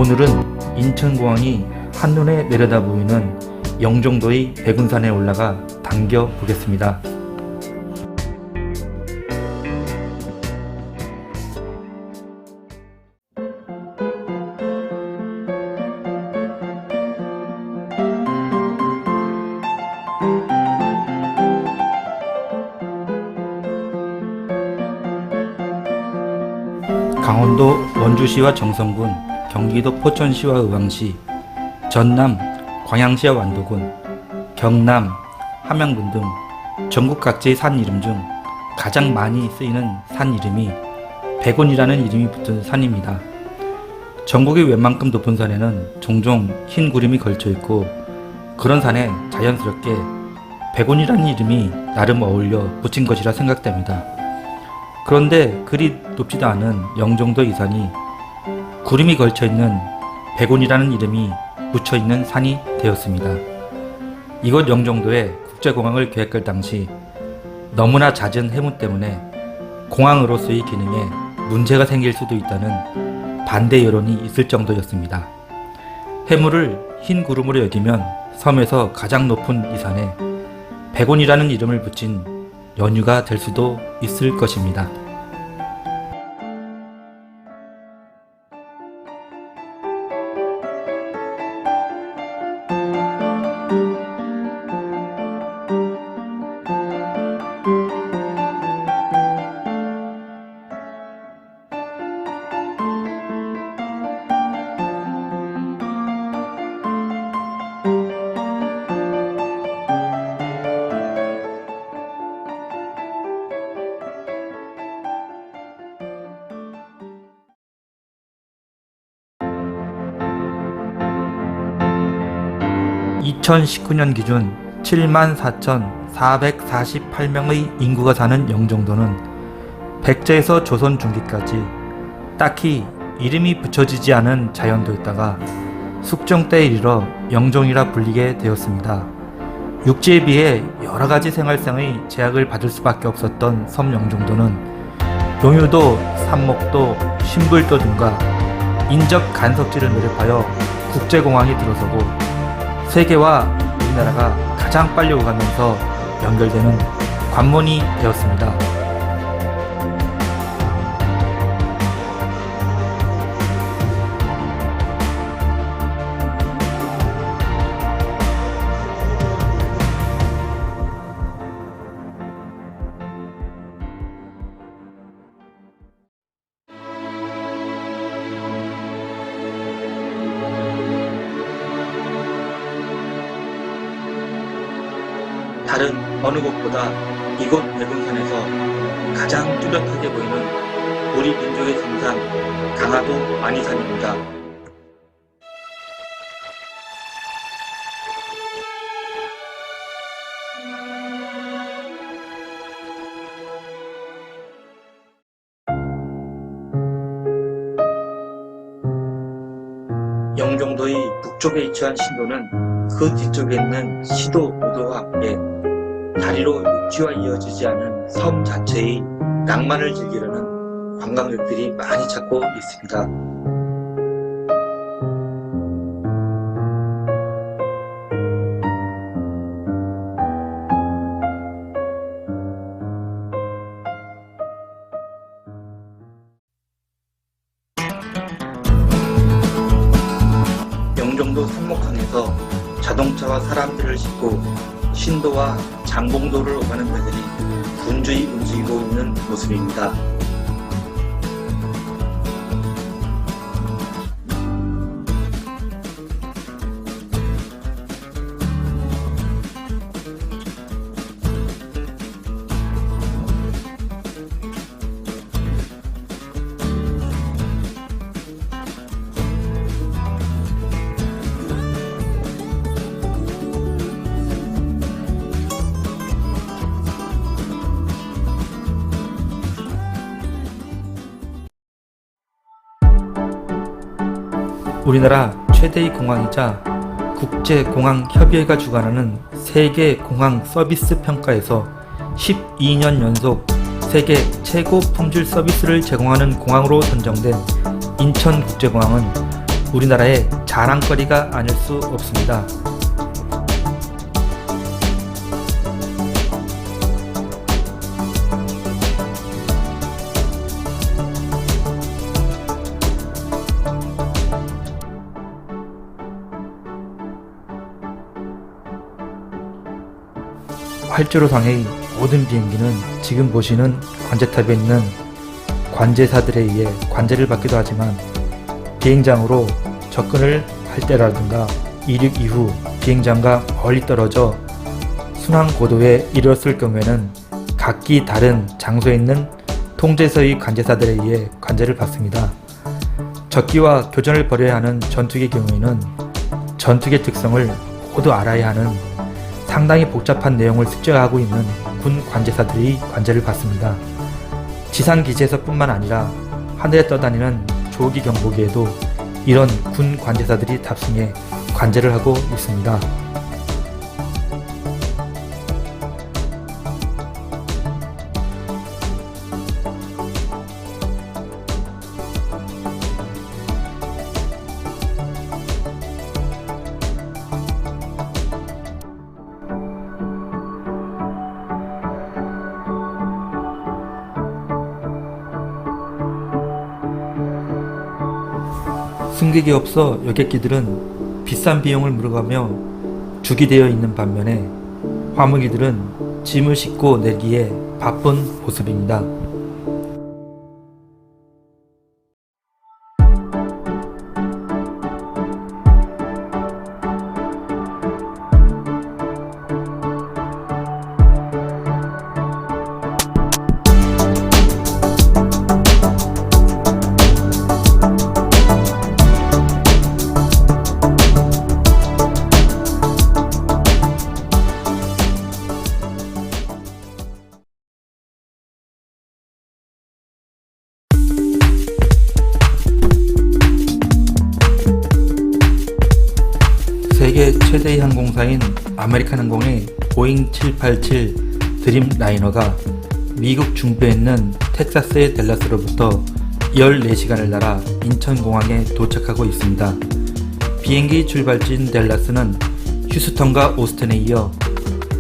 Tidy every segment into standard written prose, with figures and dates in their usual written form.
오늘은 인천공항이 한눈에 내려다 보이는 영종도의 백운산에 올라가 당겨 보겠습니다. 강원도 원주시와 정선군, 경기도 포천시와 의왕시, 전남 광양시와 완도군, 경남 함양군 등 전국 각지의 산 이름 중 가장 많이 쓰이는 산 이름이 백운이라는 이름이 붙은 산입니다. 전국의 웬만큼 높은 산에는 종종 흰 구름이 걸쳐 있고, 그런 산에 자연스럽게 백운이라는 이름이 나름 어울려 붙인 것이라 생각됩니다. 그런데 그리 높지도 않은 영종도 이 산이 구름이 걸쳐있는 백운이라는 이름이 묻혀있는 산이 되었습니다. 이곳 영종도에 국제공항을 계획할 당시 너무나 잦은 해무 때문에 공항으로서의 기능에 문제가 생길 수도 있다는 반대 여론이 있을 정도였습니다. 해무를 흰 구름으로 여기면 섬에서 가장 높은 이 산에 백운이라는 이름을 붙인 연유가 될 수도 있을 것입니다. (2019년) 기준 74,448명의 인구가 사는 영종도는 백제에서 조선 중기까지 딱히 이름이 붙여지지 않은 자연도였다가 숙종 때에 이르러 영종이라 불리게 되었습니다. 육지에 비해 여러가지 생활상의 제약을 받을 수밖에 없었던 섬 영종도는 용유도, 삼목도, 신불도 등과 인접 간석지를 매립하여 국제공항이 들어서고 세계와 우리나라가 가장 빨리 오가면서 연결되는 관문이 되었습니다. 다른 어느 곳보다 이곳 백운산에서 가장 뚜렷하게 보이는 우리 민족의 성산 강화도 만이산입니다. 영종도의 북쪽에 위치한 신도는 그 뒤쪽에 있는 시도 오도와 함께 다리로 육지와 이어지지 않은 섬 자체의 낭만을 즐기려는 관광객들이 많이 찾고 있습니다. 영종도 성목항에서 자동차와 사람들을 싣고 신도와 장봉도를 오가는 배들이 분주히 움직이고 있는 모습입니다. 우리나라 최대의 공항이자 국제공항협의회가 주관하는 세계공항 서비스 평가에서 12년 연속 세계 최고 품질 서비스를 제공하는 공항으로 선정된 인천국제공항은 우리나라의 자랑거리가 아닐 수 없습니다. 활주로상의 모든 비행기는 지금 보시는 관제탑에 있는 관제사들에 의해 관제를 받기도 하지만 비행장으로 접근을 할 때라든가 이륙 이후 비행장과 멀리 떨어져 순항 고도에 이르렀을 경우에는 각기 다른 장소에 있는 통제서의 관제사들에 의해 관제를 받습니다. 적기와 교전을 벌여야 하는 전투기의 경우에는 전투기의 특성을 모두 알아야 하는 상당히 복잡한 내용을 숙지하고 있는 군 관제사들이 관제를 받습니다. 지상 기지에서 뿐만 아니라 하늘에 떠다니는 조기 경보기에도 이런 군 관제사들이 탑승해 관제를 하고 있습니다. 승객이 없어 여객기들은 비싼 비용을 물어가며 주기되어 있는 반면에 화물기들은 짐을 싣고 내기에 바쁜 모습입니다. 세계 최대의 항공사인 아메리칸 항공의 보잉 787 드림라이너가 미국 중부에 있는 텍사스의 댈러스로부터 14시간을 날아 인천공항에 도착하고 있습니다. 비행기 출발지인 댈러스는 휴스턴과 오스틴에 이어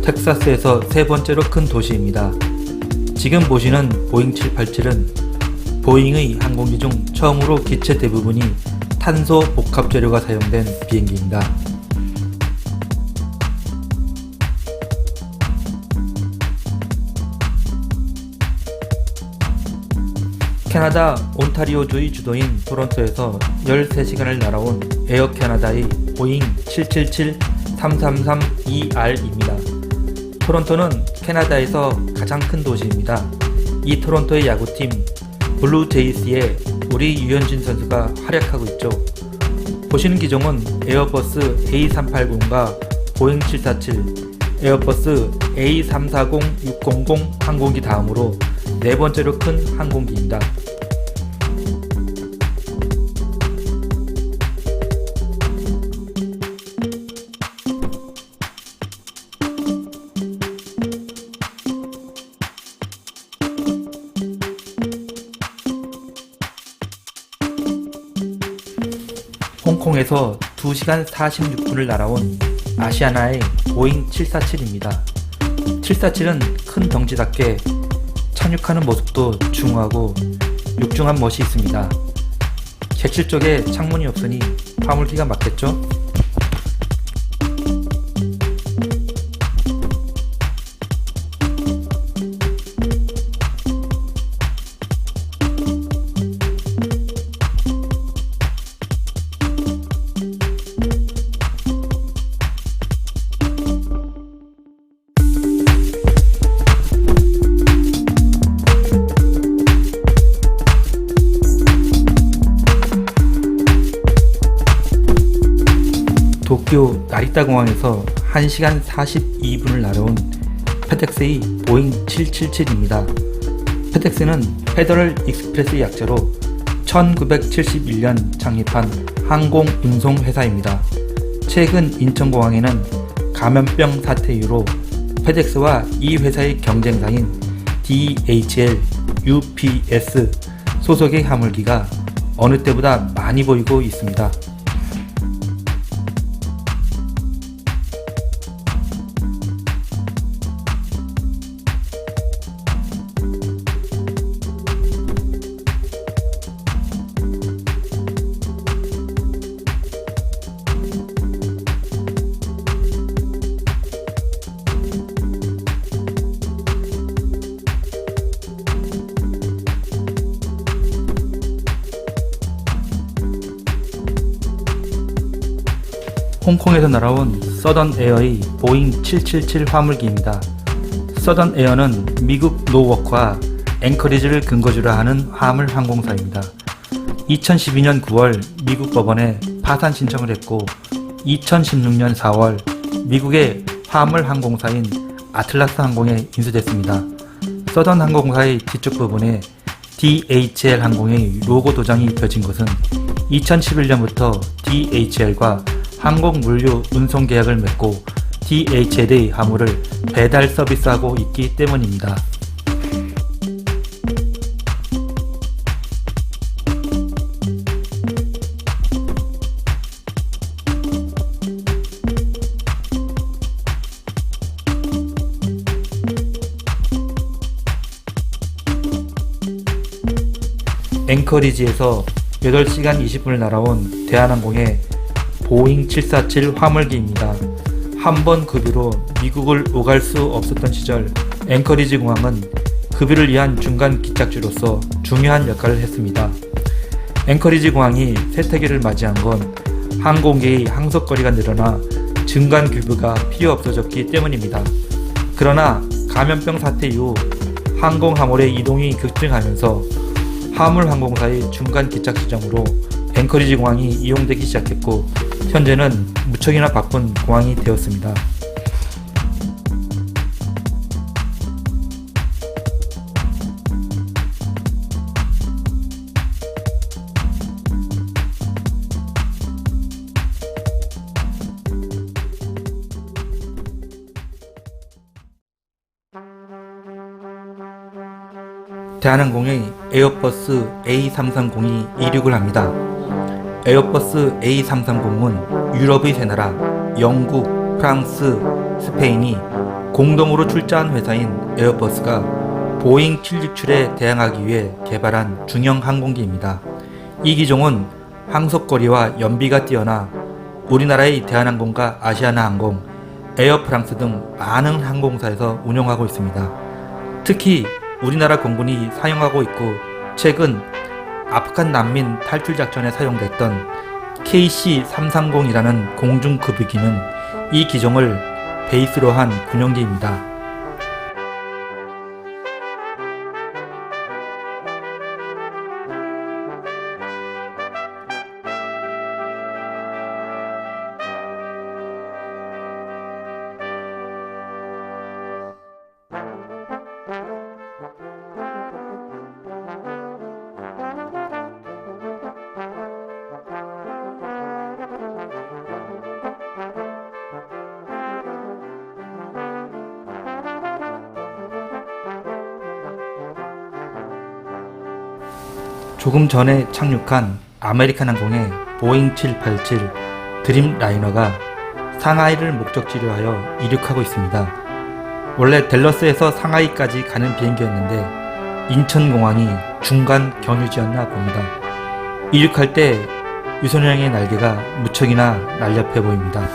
텍사스에서 세 번째로 큰 도시입니다. 지금 보시는 보잉 787은 보잉의 항공기 중 처음으로 기체 대부분이 탄소 복합 재료가 사용된 비행기입니다. 캐나다 온타리오주의 주도인 토론토에서 13시간을 날아온 에어 캐나다의 보잉 777-333ER입니다. 토론토는 캐나다에서 가장 큰 도시입니다. 이 토론토의 야구팀 블루 제이스의 우리 유현진 선수가 활약하고 있죠. 보시는 기종은 에어버스 A380과 보잉 747, 에어버스 A340-600 항공기 다음으로 네 번째로 큰 항공기입니다. 홍콩에서 2시간 46분을 날아온 아시아나의 보잉 747입니다. 747은 큰 덩치답게 착륙하는 모습도 중후하고 육중한 멋이 있습니다. 객실 쪽에 창문이 없으니 화물기가 막겠죠? 도쿄 나리타 공항에서 1시간 42분을 날아온 페덱스의 보잉 777입니다. 페덱스는 페더럴 익스프레스의 약자로 1971년 창립한 항공 운송 회사입니다. 최근 인천공항에는 감염병 사태 이후로 페덱스와 이 회사의 경쟁사인 DHL, UPS 소속의 화물기가 어느 때보다 많이 보이고 있습니다. 홍콩에서 날아온 서던에어의 보잉 777 화물기입니다. 서던에어는 미국 노워크와 앵커리지를 근거지로 하는 화물 항공사입니다. 2012년 9월 미국 법원에 파산 신청을 했고 2016년 4월 미국의 화물 항공사인 아틀라스 항공에 인수됐습니다. 서던 항공사의 뒤쪽 부분에 DHL 항공의 로고 도장이 입혀진 것은 2011년부터 DHL과 항공 물류 운송 계약을 맺고 DHL의 화물을 배달 서비스하고 있기 때문입니다. 앵커리지에서 8시간 20분을 날아온 대한항공의 보잉 747 화물기입니다. 한 번 급유로 미국을 오갈 수 없었던 시절 앵커리지 공항은 급유를 위한 중간 기착지로서 중요한 역할을 했습니다. 앵커리지 공항이 쇠퇴기를 맞이한 건 항공기의 항속거리가 늘어나 중간 급유가 필요 없어졌기 때문입니다. 그러나 감염병 사태 이후 항공 화물의 이동이 급증하면서 화물 항공사의 중간 기착 지점으로 앵커리지 공항이 이용되기 시작했고 현재는 무척이나 바쁜 공항이 되었습니다. 대한항공의 에어버스 A330이 이륙을 합니다. 에어버스 A330은 유럽의 세 나라, 영국, 프랑스, 스페인이 공동으로 출자한 회사인 에어버스가 보잉 767에 대항하기 위해 개발한 중형 항공기입니다. 이 기종은 항속거리와 연비가 뛰어나 우리나라의 대한항공과 아시아나항공, 에어프랑스 등 많은 항공사에서 운영하고 있습니다. 특히 우리나라 공군이 사용하고 있고 최근 아프간 난민 탈출 작전에 사용됐던 KC-330이라는 공중급유기는 이 기종을 베이스로 한 군용기입니다. 조금 전에 착륙한 아메리칸 항공의 보잉 787 드림라이너가 상하이를 목적지로 하여 이륙하고 있습니다. 원래 댈러스에서 상하이까지 가는 비행기였는데 인천공항이 중간 경유지였나 봅니다. 이륙할 때 유선형의 날개가 무척이나 날렵해 보입니다.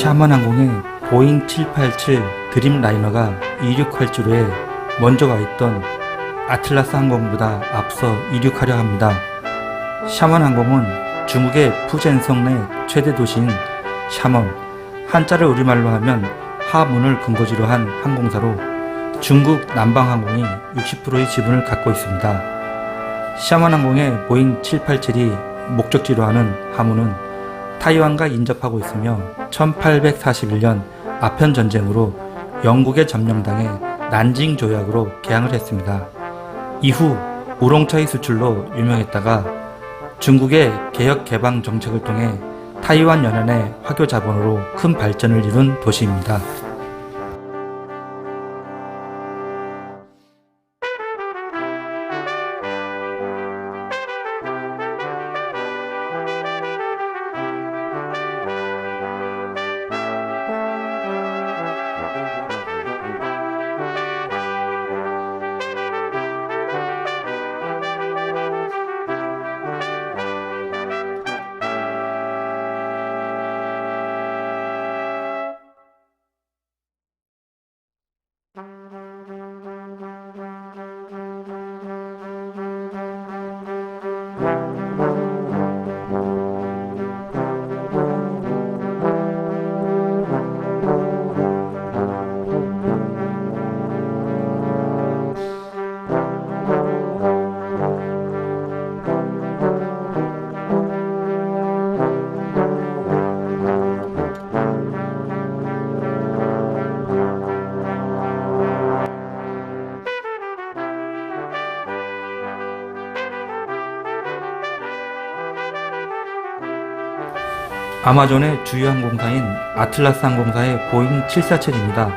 샤먼항공의 보잉 787 드림라이너가 이륙할 주로에 먼저 와 있던 아틀라스 항공보다 앞서 이륙하려 합니다. 샤먼항공은 중국의 푸젠성 내 최대 도시인 샤먼, 한자를 우리말로 하면 하문을 근거지로 한 항공사로 중국 남방항공이 60%의 지분을 갖고 있습니다. 샤먼항공의 보잉 787이 목적지로 하는 하문은 타이완과 인접하고 있으며 1841년 아편전쟁으로 영국에 점령당해 난징 조약으로 개항을 했습니다. 이후 우롱차의 수출로 유명했다가 중국의 개혁 개방 정책을 통해 타이완 연안의 화교 자본으로 큰 발전을 이룬 도시입니다. 아마존의 주요 항공사인 아틀라스 항공사의 보잉 747입니다.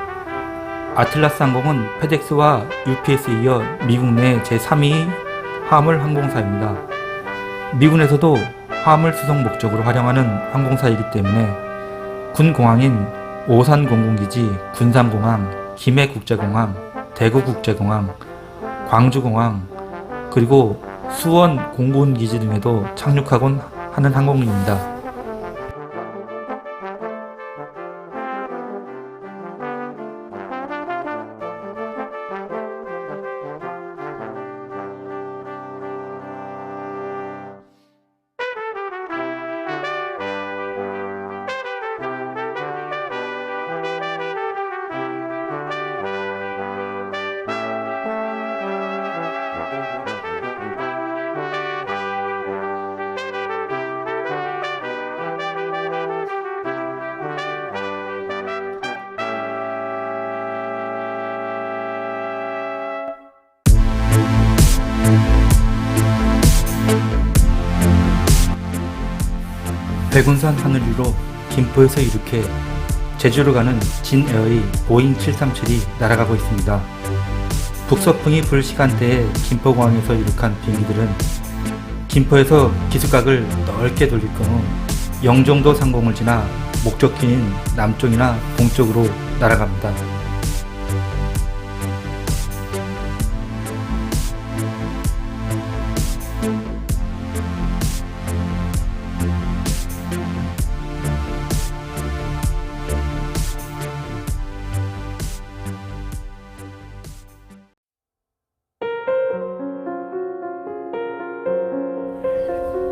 아틀라스 항공은 페덱스와 UPS에 이어 미국 내 제3위 화물 항공사입니다. 미군에서도 화물 수송 목적으로 활용하는 항공사이기 때문에 군 공항인 오산 공군기지, 군산공항, 김해국제공항, 대구국제공항, 광주공항, 그리고 수원 공군기지 등에도 착륙하곤 하는 항공입니다. 백운산 하늘 위로 김포에서 이륙해 제주로 가는 진에어의 보잉 737이 날아가고 있습니다. 북서풍이 불 시간대에 김포공항에서 이륙한 비행기들은 김포에서 기숙각을 넓게 돌릴 경우 영종도 상공을 지나 목적지인 남쪽이나 동쪽으로 날아갑니다.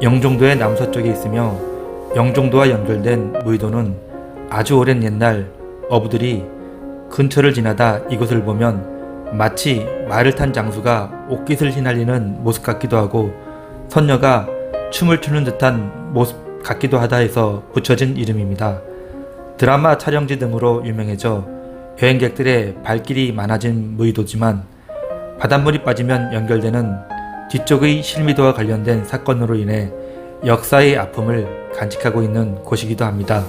영종도의 남서쪽에 있으며 영종도와 연결된 무의도는 아주 오랜 옛날 어부들이 근처를 지나다 이곳을 보면 마치 말을 탄 장수가 옷깃을 휘날리는 모습 같기도 하고 선녀가 춤을 추는 듯한 모습 같기도 하다 해서 붙여진 이름입니다. 드라마 촬영지 등으로 유명해져 여행객들의 발길이 많아진 무의도지만 바닷물이 빠지면 연결되는 뒤쪽의 실미도와 관련된 사건으로 인해 역사의 아픔을 간직하고 있는 곳이기도 합니다.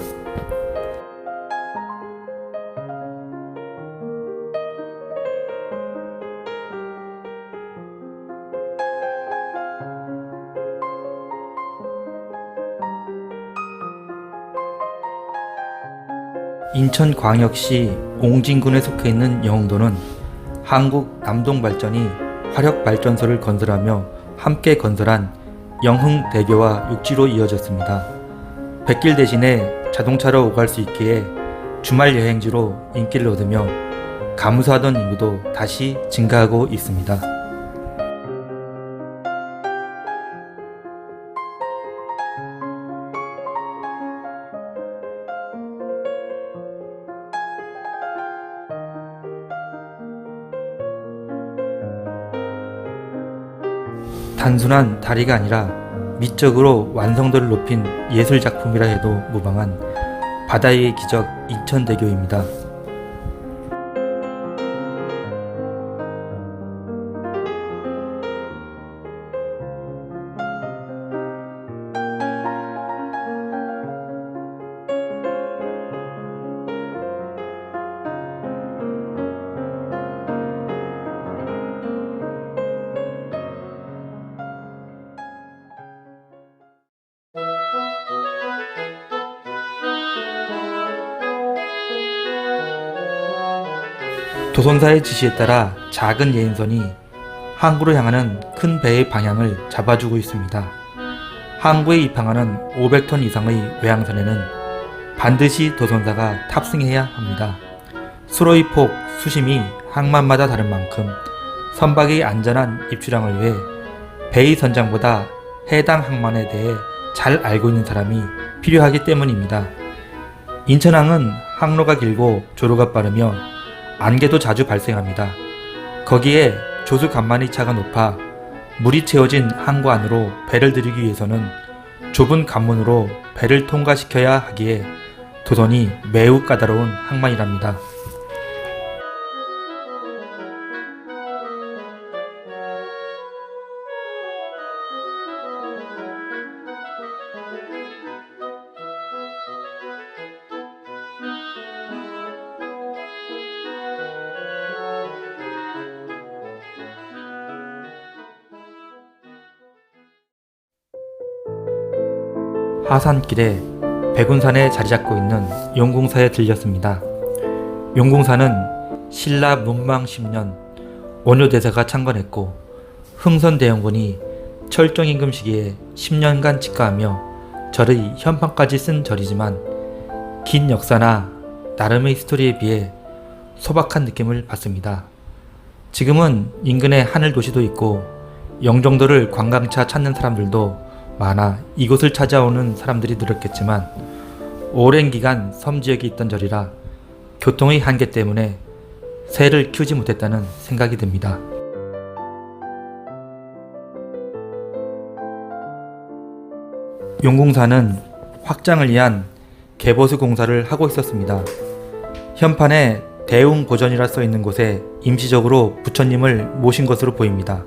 인천광역시 옹진군에 속해 있는 영흥도는 한국 남동발전이 화력발전소를 건설하며 함께 건설한 영흥대교와 육지로 이어졌습니다. 백길 대신에 자동차로 오갈 수 있기에 주말 여행지로 인기를 얻으며 감소하던 인구도 다시 증가하고 있습니다. 단순한 다리가 아니라 미적으로 완성도를 높인 예술작품이라 해도 무방한 바다의 기적 인천대교입니다. 조선사의 지시에 따라 작은 예인선이 항구로 향하는 큰 배의 방향을 잡아주고 있습니다. 항구에 입항하는 500톤 이상의 외항선에는 반드시 도선사가 탑승해야 합니다. 수로의 폭, 수심이 항만마다 다른 만큼 선박의 안전한 입출항을 위해 배의 선장보다 해당 항만에 대해 잘 알고 있는 사람이 필요하기 때문입니다. 인천항은 항로가 길고 조로가 빠르며 안개도 자주 발생합니다. 거기에 조수 간만의 차가 높아 물이 채워진 항구 안으로 배를 들이기 위해서는 좁은 관문으로 배를 통과시켜야 하기에 도선이 매우 까다로운 항만이랍니다. 하산길에 백운산에 자리잡고 있는 용궁사에 들렸습니다. 용궁사는 신라 문망 10년 원효대사가 창건했고 흥선대원군이 철종임금 시기에 10년간 직가하며 절의 현판까지 쓴 절이지만 긴 역사나 나름의 스토리에 비해 소박한 느낌을 받습니다. 지금은 인근에 하늘 도시도 있고 영종도를 관광차 찾는 사람들도 많아 이곳을 찾아오는 사람들이 늘었겠지만 오랜 기간 섬지역에 있던 절이라 교통의 한계 때문에 새를 키우지 못했다는 생각이 듭니다. 용궁사는 확장을 위한 개보수 공사를 하고 있었습니다. 현판에 대웅보전이라 써있는 곳에 임시적으로 부처님을 모신 것으로 보입니다.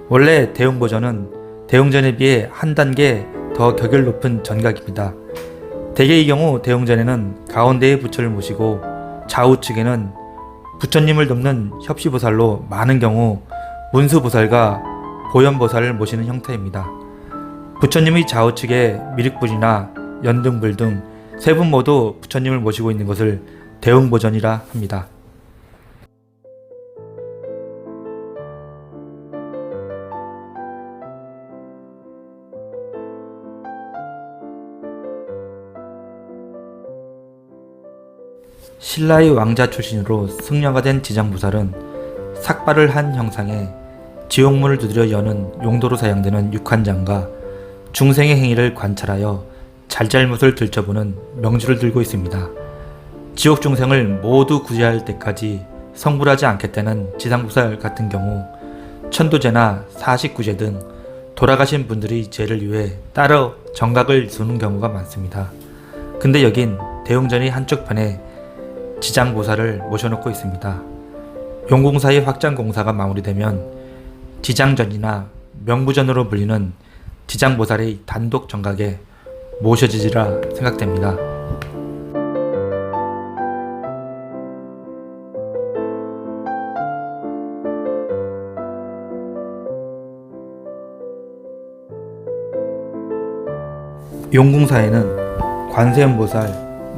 원래 대웅보전은 대웅전에 비해 한 단계 더 격을 높은 전각입니다. 대개의 경우 대웅전에는 가운데에 부처를 모시고 좌우측에는 부처님을 돕는 협시보살로 많은 경우 문수보살과 보현보살을 모시는 형태입니다. 부처님의 좌우측에 미륵불이나 연등불 등 세 분 모두 부처님을 모시고 있는 것을 대웅보전이라 합니다. 신라의 왕자 출신으로 승려가 된 지장보살은 삭발을 한 형상에 지옥문을 두드려 여는 용도로 사용되는 육한장과 중생의 행위를 관찰하여 잘잘못을 들춰보는 명주를 들고 있습니다. 지옥 중생을 모두 구제할 때까지 성불하지 않겠다는 지장보살 같은 경우 천도제나 사식구제 등 돌아가신 분들의 죄를 위해 따로 정각을 두는 경우가 많습니다. 근데 여긴 대웅전의 한쪽 편에 지장보살을 모셔놓고 있습니다. 용궁사의 확장공사가 마무리되면 지장전이나 명부전으로 불리는 지장보살의 단독 정각에 모셔지리라 생각됩니다. 용궁사에는 관세음보살,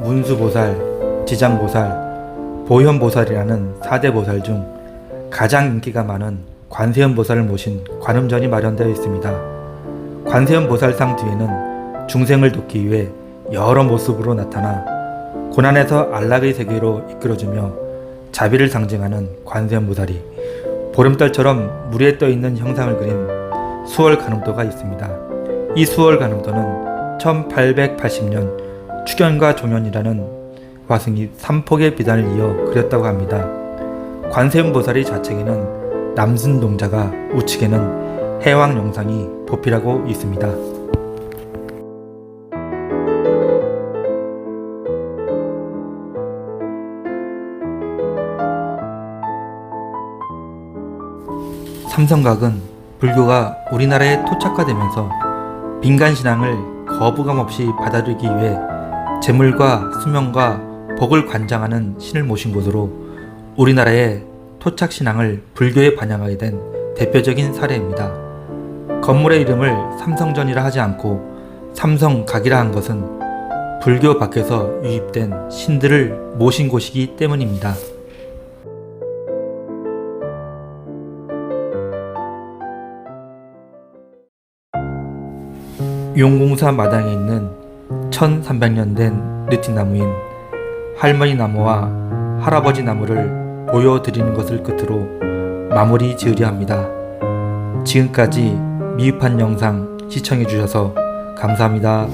문수보살, 지장보살, 보현보살이라는 4대 보살 중 가장 인기가 많은 관세음보살을 모신 관음전이 마련되어 있습니다. 관세음보살상 뒤에는 중생을 돕기 위해 여러 모습으로 나타나 고난에서 안락의 세계로 이끌어주며 자비를 상징하는 관세음보살이 보름달처럼 물 위에 떠있는 형상을 그린 수월간음도가 있습니다. 이 수월간음도는 1880년 축연과 종연이라는 화승이 3폭의 비단을 이어 그렸다고 합니다. 관세음보살의 좌측에는 남순동자가 우측에는 해왕 영상이 보필하고 있습니다. 삼성각은 불교가 우리나라에 토착화되면서 민간신앙을 거부감 없이 받아들이기 위해 재물과 수명과 복을 관장하는 신을 모신 곳으로 우리나라의 토착신앙을 불교에 반영하게 된 대표적인 사례입니다. 건물의 이름을 삼성전이라 하지 않고 삼성각이라 한 것은 불교 밖에서 유입된 신들을 모신 곳이기 때문입니다. 용궁사 마당에 있는 1300년 된 느티나무인 할머니 나무와 할아버지 나무를 보여드리는 것을 끝으로 마무리 지으려 합니다. 지금까지 미흡한 영상 시청해주셔서 감사합니다.